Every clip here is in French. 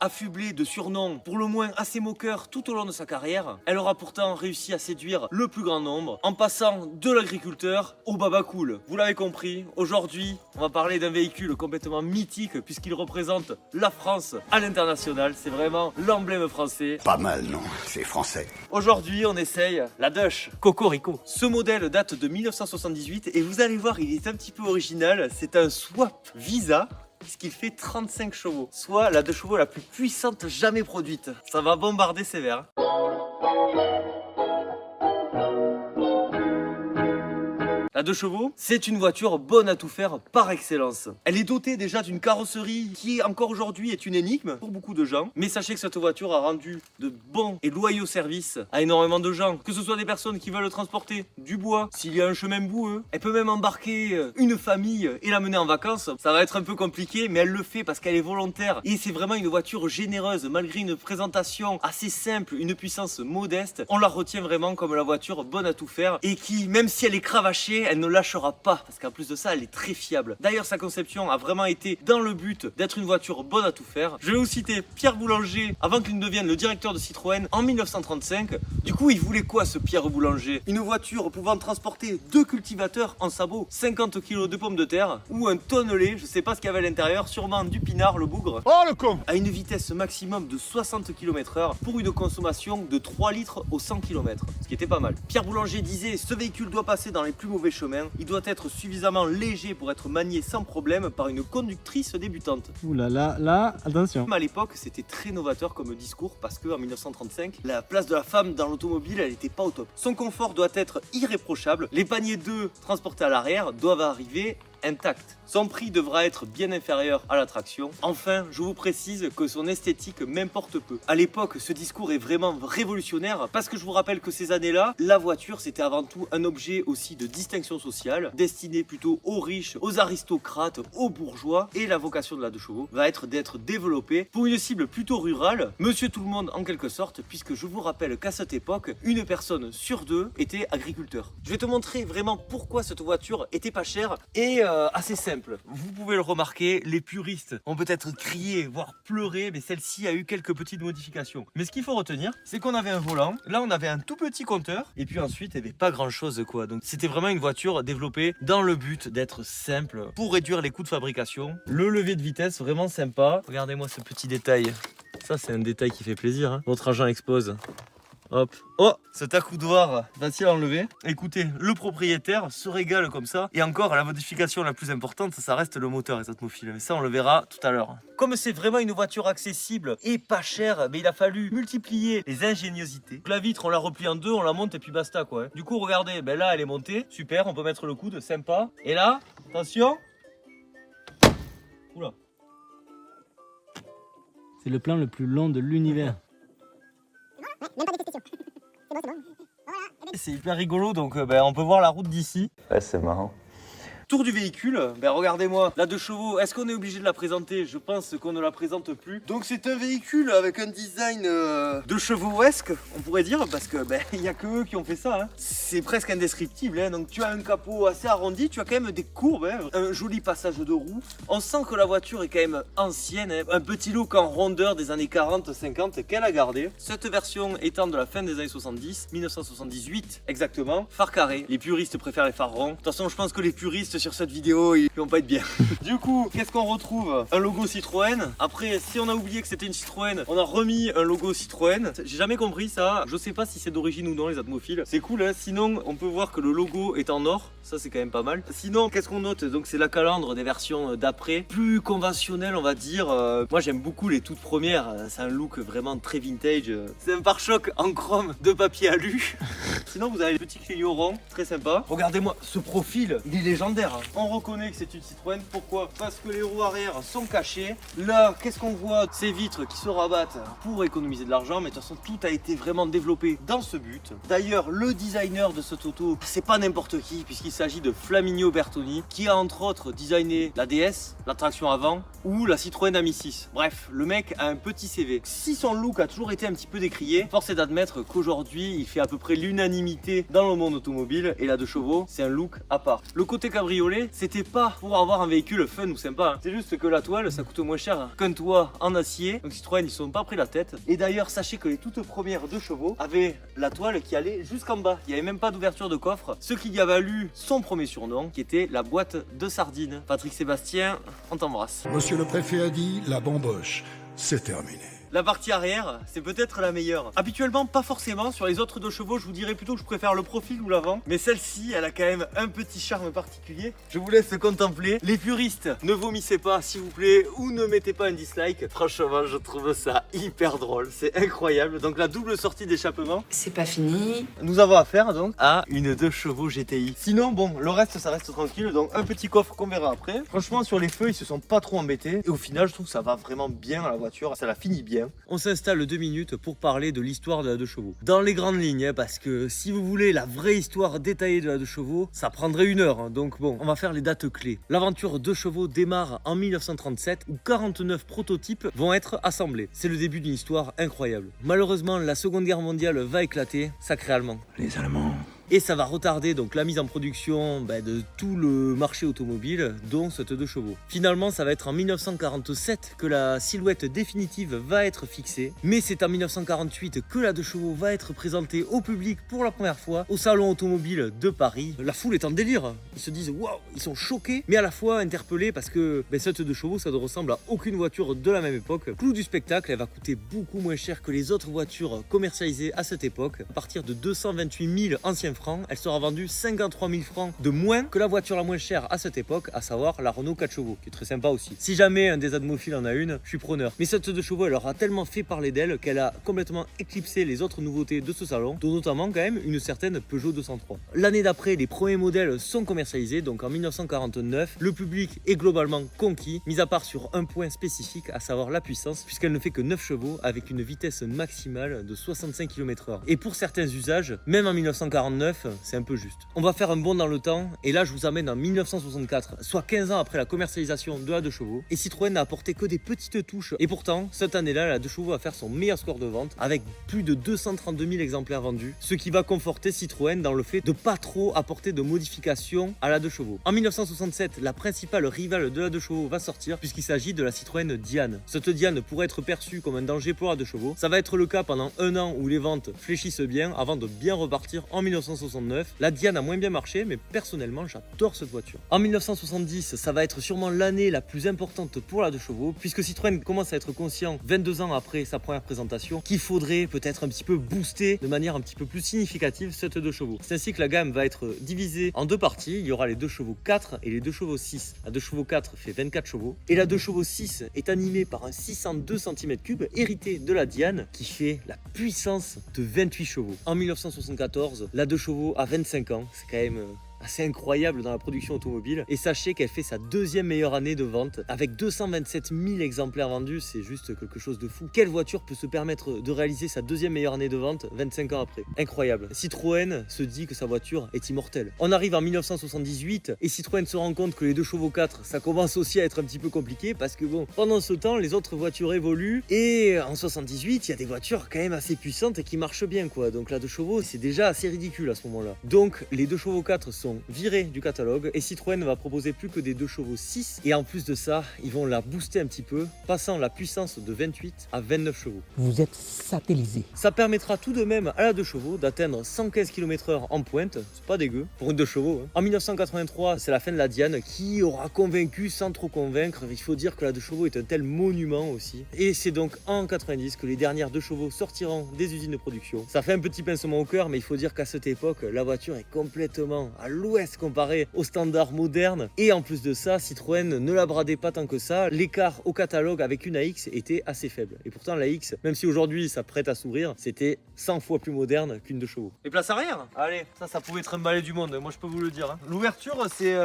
affublée de surnoms pour le moins assez moqueurs tout au long de sa carrière, elle aura pourtant réussi à séduire le plus grand nombre en passant de l'agriculteur au baba cool. Vous l'avez compris, aujourd'hui on va parler d'un véhicule complètement mythique puisqu'il représente la France à l'international. C'est vraiment l'emblème français. Pas mal, non? C'est français. Aujourd'hui on essaye la Dush Cocorico. Ce modèle date de 1978 et vous allez voir, il est un petit peu original. C'est un swap Visa puisqu'il fait 35 chevaux, soit la 2 chevaux la plus puissante jamais produite. Ça va bombarder sévère. La 2 chevaux, c'est une voiture bonne à tout faire par excellence. Elle est dotée déjà d'une carrosserie qui encore aujourd'hui est une énigme pour beaucoup de gens. Mais sachez que cette voiture a rendu de bons et loyaux services à énormément de gens. Que ce soit des personnes qui veulent transporter du bois, s'il y a un chemin boueux. Elle peut même embarquer une famille et la mener en vacances. Ça va être un peu compliqué, mais elle le fait parce qu'elle est volontaire. Et c'est vraiment une voiture généreuse. Malgré une présentation assez simple, une puissance modeste, on la retient vraiment comme la voiture bonne à tout faire. Et qui, même si elle est cravachée, elle ne lâchera pas parce qu'en plus de ça elle est très fiable. D'ailleurs sa conception a vraiment été dans le but d'être une voiture bonne à tout faire. Je vais vous citer Pierre Boulanger avant qu'il ne devienne le directeur de Citroën en 1935. Du coup il voulait quoi ce Pierre Boulanger? Une voiture pouvant transporter 2 cultivateurs en sabot, 50 kg de pommes de terre ou un tonnelet, je sais pas ce qu'il y avait à l'intérieur, sûrement du pinard, le bougre. Oh le con! À une vitesse maximum de 60 km/h pour une consommation de 3 litres au 100 km, ce qui était pas mal. Pierre Boulanger disait: ce véhicule doit passer dans les plus mauvais chemins, il doit être suffisamment léger pour être manié sans problème par une conductrice débutante. Ouh là là, là, attention. À l'époque, c'était très novateur comme discours parce qu'en 1935, la place de la femme dans l'automobile, elle n'était pas au top. Son confort doit être irréprochable, les paniers d'œufs transportés à l'arrière doivent arriver intact. Son prix devra être bien inférieur à la traction. Enfin, je vous précise que son esthétique m'importe peu. À l'époque, ce discours est vraiment révolutionnaire parce que je vous rappelle que ces années-là, la voiture c'était avant tout un objet aussi de distinction sociale, destiné plutôt aux riches, aux aristocrates, aux bourgeois, et la vocation de la 2 chevaux va être d'être développée pour une cible plutôt rurale, monsieur tout le monde en quelque sorte, puisque je vous rappelle qu'à cette époque, une personne sur 2 était agriculteur. Je vais te montrer vraiment pourquoi cette voiture était pas chère et assez simple. Vous pouvez le remarquer, les puristes ont peut-être crié, voire pleuré, mais celle-ci a eu quelques petites modifications. Mais ce qu'il faut retenir, c'est qu'on avait un volant, là on avait un tout petit compteur, et puis ensuite il n'y avait pas grand chose quoi. Donc c'était vraiment une voiture développée dans le but d'être simple, pour réduire les coûts de fabrication. Le levier de vitesse, vraiment sympa. Regardez-moi ce petit détail. Ça c'est un détail qui fait plaisir, hein. Notre agent expose. Hop. Oh, ce accoudoir va-t-il enlever? Écoutez, le propriétaire se régale comme ça. Et encore, la modification la plus importante, ça reste le moteur et Atmofil. Mais ça, on le verra tout à l'heure. Comme c'est vraiment une voiture accessible et pas chère, mais il a fallu multiplier les ingéniosités. La vitre, on la replie en 2, on la monte et puis basta quoi. Du coup, regardez, ben là, elle est montée. Super, on peut mettre le coude, sympa. Et là, attention. Oula. C'est le plan le plus long de l'univers. Même pas d'exception. C'est bon, c'est bon. Voilà. C'est hyper rigolo, donc on peut voir la route d'ici. Ouais, c'est marrant. Tour du véhicule, regardez-moi, la 2 chevaux, est-ce qu'on est obligé de la présenter? Je pense qu'on ne la présente plus. Donc c'est un véhicule avec un design de chevauesque, on pourrait dire, parce que il n'y a que eux qui ont fait ça. Hein. C'est presque indescriptible, hein. Donc tu as un capot assez arrondi, tu as quand même des courbes, hein. Un joli passage de roue. On sent que la voiture est quand même ancienne, hein. Un petit look en rondeur des années 40-50 qu'elle a gardé. Cette version étant de la fin des années 70, 1978 exactement, phare carré. Les puristes préfèrent les phares ronds. De toute façon, je pense que les puristes sur cette vidéo, ils vont pas être bien. Du coup, qu'est-ce qu'on retrouve? Un logo Citroën. Après, si on a oublié que c'était une Citroën, on a remis un logo Citroën. J'ai jamais compris ça. Je sais pas si c'est d'origine ou non, les Atmophiles. C'est cool, hein. Sinon, on peut voir que le logo est en or. Ça, c'est quand même pas mal. Sinon, qu'est-ce qu'on note? Donc, c'est la calandre des versions d'après. Plus conventionnelle, on va dire. Moi, j'aime beaucoup les toutes premières. C'est un look vraiment très vintage. C'est un pare-choc en chrome de papier alu. Sinon, vous avez les petits clignotants ronds. Très sympa. Regardez-moi, ce profil, il est légendaire. On reconnaît que c'est une Citroën, pourquoi? Parce que les roues arrière sont cachées. Là, qu'est-ce qu'on voit? Ces vitres qui se rabattent pour économiser de l'argent, mais de toute façon, tout a été vraiment développé dans ce but. D'ailleurs, le designer de cette auto, c'est pas n'importe qui, puisqu'il s'agit de Flaminio Bertoni, qui a entre autres designé la DS, la traction avant, ou la Citroën Ami 6. Bref, le mec a un petit CV. Si son look a toujours été un petit peu décrié, force est d'admettre qu'aujourd'hui, il fait à peu près l'unanimité dans le monde automobile, et la 2 chevaux, c'est un look à part. Le côté cabriolet cabriolet, c'était pas pour avoir un véhicule fun ou sympa. C'est juste que la toile, ça coûte moins cher qu'un toit en acier. Donc Citroën, ils se sont pas pris la tête. Et d'ailleurs, sachez que les toutes premières 2 chevaux avaient la toile qui allait jusqu'en bas. Il n'y avait même pas d'ouverture de coffre. Ce qui lui a valu son premier surnom, qui était la boîte de sardines. Patrick Sébastien, on t'embrasse. Monsieur le préfet a dit la bamboche, c'est terminé. La partie arrière, c'est peut-être la meilleure. Habituellement, pas forcément. Sur les autres 2 chevaux, je vous dirais plutôt que je préfère le profil ou l'avant. Mais celle-ci, elle a quand même un petit charme particulier. Je vous laisse contempler. Les puristes, ne vomissez pas, s'il vous plaît, ou ne mettez pas un dislike. Franchement, je trouve ça hyper drôle. C'est incroyable. Donc, la double sortie d'échappement. C'est pas fini. Nous avons affaire donc à une 2 chevaux GTI. Sinon, bon, le reste, ça reste tranquille. Donc, un petit coffre qu'on verra après. Franchement, sur les feux, ils se sont pas trop embêtés. Et au final, je trouve que ça va vraiment bien à la voiture. Ça la finit bien. On s'installe 2 minutes pour parler de l'histoire de la 2 chevaux. Dans les grandes lignes, parce que si vous voulez la vraie histoire détaillée de la 2 chevaux, ça prendrait 1 heure. Donc bon, on va faire les dates clés. L'aventure 2 chevaux démarre en 1937 où 49 prototypes vont être assemblés. C'est le début d'une histoire incroyable. Malheureusement, la Seconde Guerre mondiale va éclater, sacré allemand. Les Allemands. Et ça va retarder donc la mise en production de tout le marché automobile, dont cette 2 chevaux. Finalement, ça va être en 1947 que la silhouette définitive va être fixée. Mais c'est en 1948 que la 2 chevaux va être présentée au public pour la première fois au Salon automobile de Paris. La foule est en délire. Ils se disent waouh, ils sont choqués, mais à la fois interpellés parce que cette 2 chevaux, ça ne ressemble à aucune voiture de la même époque. Clou du spectacle, elle va coûter beaucoup moins cher que les autres voitures commercialisées à cette époque. À partir de 228 000 anciens francs, elle sera vendue 53 000 francs de moins que la voiture la moins chère à cette époque, à savoir la Renault 4 chevaux, qui est très sympa aussi. Si jamais un des admophiles en a une, je suis preneur. Mais cette 2 chevaux, elle aura tellement fait parler d'elle qu'elle a complètement éclipsé les autres nouveautés de ce salon, dont notamment quand même une certaine Peugeot 203. L'année d'après, les premiers modèles sont commercialisés, donc en 1949, le public est globalement conquis, mis à part sur un point spécifique, à savoir la puissance, puisqu'elle ne fait que 9 chevaux avec une vitesse maximale de 65 km/h. Et pour certains usages, même en 1949, c'est un peu juste. On va faire un bond dans le temps et là je vous amène en 1964, soit 15 ans après la commercialisation de la 2 chevaux. Et Citroën n'a apporté que des petites touches. Et pourtant, cette année-là, la 2 chevaux va faire son meilleur score de vente avec plus de 232 000 exemplaires vendus, ce qui va conforter Citroën dans le fait de pas trop apporter de modifications à la 2 chevaux. En 1967, la principale rivale de la 2 chevaux va sortir puisqu'il s'agit de la Citroën Diane. Cette Diane pourrait être perçue comme un danger pour la 2 chevaux. Ça va être le cas pendant 1 an où les ventes fléchissent bien avant de bien repartir en 1969. La Diane a moins bien marché, mais personnellement, j'adore cette voiture. En 1970, ça va être sûrement l'année la plus importante pour la 2 chevaux, puisque Citroën commence à être conscient, 22 ans après sa première présentation, qu'il faudrait peut-être un petit peu booster de manière un petit peu plus significative cette 2 chevaux. C'est ainsi que la gamme va être divisée en 2 parties. Il y aura les 2 chevaux 4 et les 2 chevaux 6. La 2 chevaux 4 fait 24 chevaux, et la 2 chevaux 6 est animée par un 602 cm3 hérité de la Diane, qui fait la puissance de 28 chevaux. En 1974, la 2 chevaux a 25 ans, c'est quand même assez incroyable dans la production automobile. Et sachez qu'elle fait sa 2e meilleure année de vente avec 227 000 exemplaires vendus, c'est juste quelque chose de fou. Quelle voiture peut se permettre de réaliser sa 2e meilleure année de vente 25 ans après? Incroyable. Citroën se dit que sa voiture est immortelle. On arrive en 1978 et Citroën se rend compte que les 2 chevaux 4, ça commence aussi à être un petit peu compliqué parce que bon, pendant ce temps, les autres voitures évoluent et en 78, il y a des voitures quand même assez puissantes et qui marchent bien quoi. Donc la 2 chevaux, c'est déjà assez ridicule à ce moment-là. Donc les 2 chevaux 4 sont virés du catalogue et Citroën ne va proposer plus que des 2 chevaux 6 et en plus de ça, ils vont la booster un petit peu, passant la puissance de 28 à 29 chevaux. Vous êtes satellisé. Ça permettra tout de même à la 2 chevaux d'atteindre 115 km/h en pointe, c'est pas dégueu pour une 2 chevaux. En 1983, c'est la fin de la Diane qui aura convaincu sans trop convaincre. Il faut dire que la 2 chevaux est un tel monument aussi. Et c'est donc en 90 que les dernières 2 chevaux sortiront des usines de production. Ça fait un petit pincement au cœur, mais il faut dire qu'à cette époque, la voiture est complètement à l'ouest comparé aux standards modernes. Et en plus de ça, Citroën ne la bradait pas tant que ça. L'écart au catalogue avec une AX était assez faible. Et pourtant la X, même si aujourd'hui ça prête à sourire, c'était 100 fois plus moderne qu'une 2 chevaux. Les places arrière, allez, ça pouvait être un balai du monde, moi je peux vous le dire. L'ouverture c'est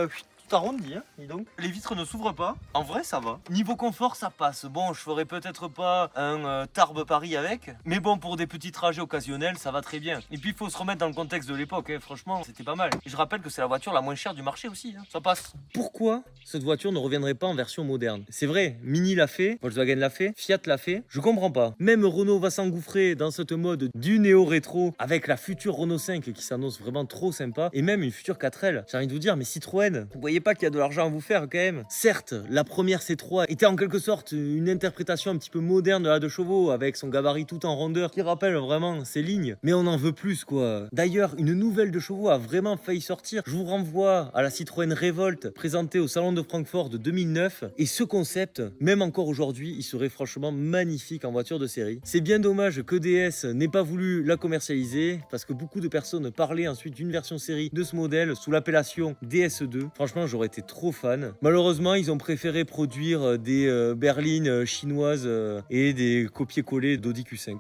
tout arrondi, dis donc. Les vitres ne s'ouvrent pas. En vrai, ça va. Niveau confort, ça passe. Bon, je ferai peut-être pas un Tarbes Paris avec, mais bon, pour des petits trajets occasionnels, ça va très bien. Et puis, il faut se remettre dans le contexte de l'époque. Franchement, c'était pas mal. Et je rappelle que c'est la voiture la moins chère du marché aussi. Ça passe. Pourquoi cette voiture ne reviendrait pas en version moderne? C'est vrai, Mini l'a fait, Volkswagen l'a fait, Fiat l'a fait. Je comprends pas. Même Renault va s'engouffrer dans cette mode du néo-rétro avec la future Renault 5 qui s'annonce vraiment trop sympa et même une future 4L. J'ai envie de vous dire, mais Citroën, vous voyez croyez pas qu'il y a de l'argent à vous faire quand même. Certes, la première C3 était en quelque sorte une interprétation un petit peu moderne de la 2 chevaux avec son gabarit tout en rondeur qui rappelle vraiment ses lignes. Mais on en veut plus quoi. D'ailleurs, une nouvelle 2 chevaux a vraiment failli sortir. Je vous renvoie à la Citroën Revolt présentée au salon de Francfort de 2009. Et ce concept, même encore aujourd'hui, il serait franchement magnifique en voiture de série. C'est bien dommage que DS n'ait pas voulu la commercialiser parce que beaucoup de personnes parlaient ensuite d'une version série de ce modèle sous l'appellation DS2. Franchement, j'aurais été trop fan. Malheureusement, ils ont préféré produire des berlines chinoises et des copier-coller d'Audi Q5.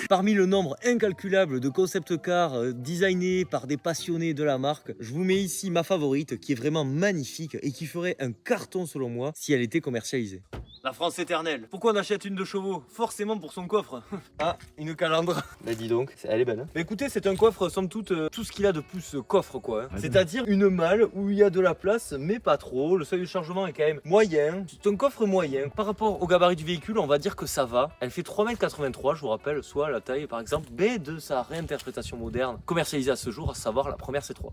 Parmi le nombre incalculable de concept cars designés par des passionnés de la marque, je vous mets ici ma favorite qui est vraiment magnifique et qui ferait un carton selon moi si elle était commercialisée. La France éternelle. Pourquoi on achète une 2 chevaux? Forcément pour son coffre. Ah, une calandre. Bah dis donc, elle est belle. Hein. Bah écoutez, c'est un coffre, somme toute, tout ce qu'il a de plus coffre quoi. Hein. C'est-à-dire une malle où il y a de la place, mais pas trop. Le seuil de chargement est quand même moyen. C'est un coffre moyen. Par rapport au gabarit du véhicule, on va dire que ça va. Elle fait 3,83 m, je vous rappelle, soit la taille par exemple B de sa réinterprétation moderne, commercialisée à ce jour, à savoir la première C3.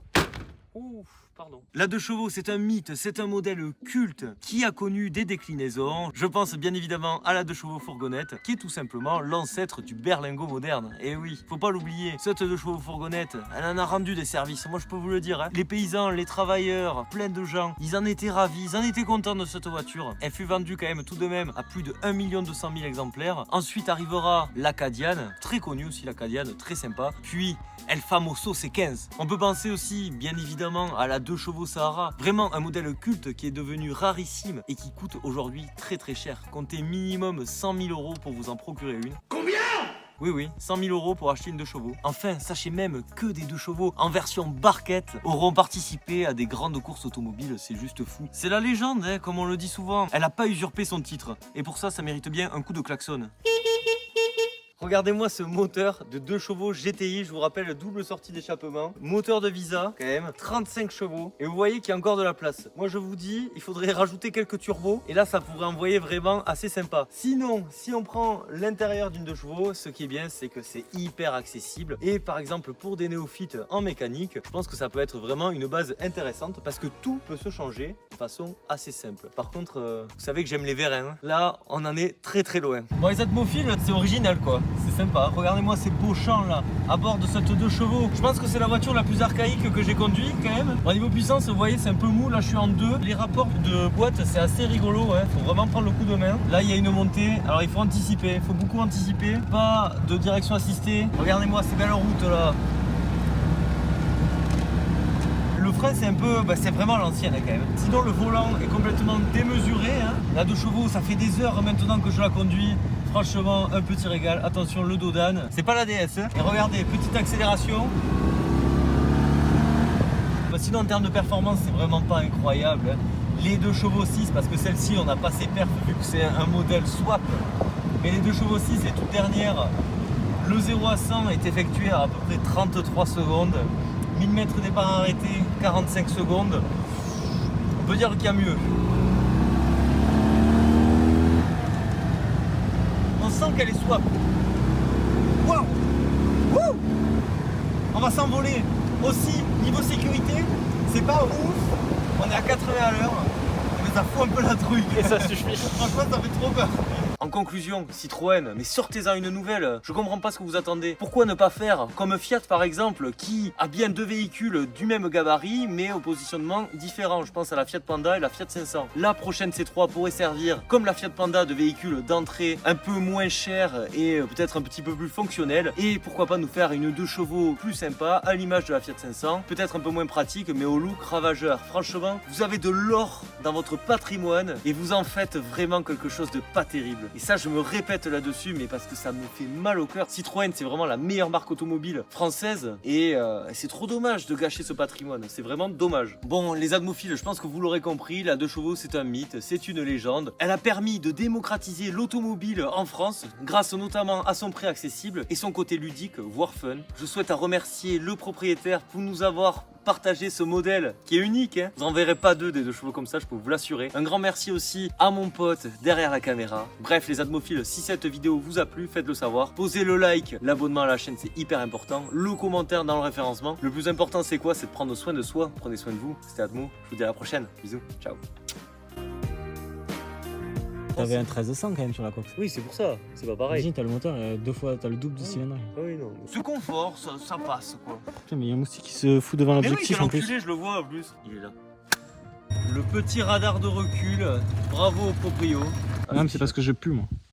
Ouf, pardon. La 2 chevaux, c'est un mythe, c'est un modèle culte qui a connu des déclinaisons. Je pense bien évidemment à la 2 chevaux fourgonnette, qui est tout simplement l'ancêtre du berlingot moderne. Et oui, faut pas l'oublier, cette 2 chevaux fourgonnette, elle en a rendu des services, moi je peux vous le dire. Hein. Les paysans, les travailleurs, plein de gens, ils en étaient ravis, ils en étaient contents de cette voiture. Elle fut vendue quand même tout de même à plus de 1 200 000 exemplaires. Ensuite arrivera l'Acadiane, très connue aussi l'Acadiane, très sympa. Puis El Famoso C15. On peut penser aussi, bien évidemment, à la 2 chevaux Sahara. Vraiment un modèle culte qui est devenu rarissime et qui coûte aujourd'hui très cher. Comptez minimum 100 000 € pour vous en procurer une. Combien ? Oui, 100 000 € pour acheter une 2 chevaux. Enfin, sachez même que des 2 chevaux en version barquette auront participé à des grandes courses automobiles, c'est juste fou. C'est la légende, hein, comme on le dit souvent. Elle n'a pas usurpé son titre. Et pour ça mérite bien un coup de klaxon. Regardez-moi ce moteur de 2 chevaux GTI, je vous rappelle, double sortie d'échappement, moteur de Visa quand même, 35 chevaux, et vous voyez qu'il y a encore de la place. Moi je vous dis, il faudrait rajouter quelques turbos, et là ça pourrait envoyer vraiment assez sympa. Sinon, si on prend l'intérieur d'une 2 chevaux, ce qui est bien, c'est que c'est hyper accessible, et par exemple pour des néophytes en mécanique, je pense que ça peut être vraiment une base intéressante, parce que tout peut se changer de façon assez simple. Par contre, vous savez que j'aime les vérins, hein. Là on en est très loin. Bon, les atmophiles, c'est original quoi. C'est sympa, regardez-moi ces beaux champs là, à bord de cette 2 chevaux. Je pense que c'est la voiture la plus archaïque que j'ai conduite quand même. Au niveau puissance, vous voyez, c'est un peu mou, là je suis en 2. Les rapports de boîte, c'est assez rigolo, hein. Faut vraiment prendre le coup de main. Là il y a une montée, alors il faut anticiper, il faut beaucoup anticiper. Pas de direction assistée. Regardez-moi ces belles routes là. Le frein c'est un peu, c'est vraiment l'ancienne quand même. Sinon le volant est complètement démesuré. Hein. La 2 chevaux, ça fait des heures maintenant que je la conduis. Franchement, un petit régal. Attention, le dos d'âne. C'est pas la DS. Hein. Et regardez, petite accélération. Sinon, en termes de performance, c'est vraiment pas incroyable. Hein. Les 2 chevaux 6, parce que celle-ci, on n'a pas ses perfs vu que c'est un modèle swap. Mais les 2 chevaux 6, les toutes dernières, le 0 à 100 est effectué à peu près 33 secondes. 1000 mètres départ arrêté, 45 secondes. On peut dire qu'il y a mieux. On sent qu'elle est swap. Waouh! Wouh! On va s'envoler. Aussi, niveau sécurité, c'est pas ouf. On est à 80 à l'heure. Mais ça fout un peu la trouille. Et ça suffit. Franchement, ça fait trop peur. En conclusion, Citroën, mais sortez-en une nouvelle. Je comprends pas ce que vous attendez. Pourquoi ne pas faire comme Fiat par exemple, qui a bien 2 véhicules du même gabarit, mais au positionnement différent. Je pense à la Fiat Panda et la Fiat 500. La prochaine C3 pourrait servir comme la Fiat Panda de véhicules d'entrée un peu moins cher et peut-être un petit peu plus fonctionnel. Et pourquoi pas nous faire une 2 chevaux plus sympa à l'image de la Fiat 500. Peut-être un peu moins pratique, mais au look ravageur. Franchement, vous avez de l'or dans votre patrimoine et vous en faites vraiment quelque chose de pas terrible. Et ça, je me répète là-dessus, mais parce que ça me fait mal au cœur. Citroën, c'est vraiment la meilleure marque automobile française et c'est trop dommage de gâcher ce patrimoine. C'est vraiment dommage. Bon, les atmophiles, je pense que vous l'aurez compris, la 2 chevaux, c'est un mythe, c'est une légende. Elle a permis de démocratiser l'automobile en France, grâce notamment à son prix accessible et son côté ludique, voire fun. Je souhaite remercier le propriétaire pour nous avoir partager ce modèle qui est unique. Hein. Vous n'en verrez pas deux des deux chevaux comme ça, je peux vous l'assurer. Un grand merci aussi à mon pote derrière la caméra. Bref, les Atmophiles, si cette vidéo vous a plu, faites-le savoir. Posez le like, l'abonnement à la chaîne, c'est hyper important. Le commentaire dans le référencement. Le plus important, c'est quoi? C'est de prendre soin de soi. Prenez soin de vous. C'était Atmo. Je vous dis à la prochaine. Bisous. Ciao. T'avais un 1300 quand même sur la coque. Oui, c'est pour ça. C'est pas pareil. Imagine, t'as le moteur, deux fois, t'as le double du cylindre. Oui, non. Ce confort, ça passe quoi. Putain, mais il y a un moustique qui se fout devant Mais oui, l'objectif quel en plus. enculé, je le vois en plus. Il est là. Le petit radar de recul. Bravo au proprio. Non, mais c'est parce que je pue moi.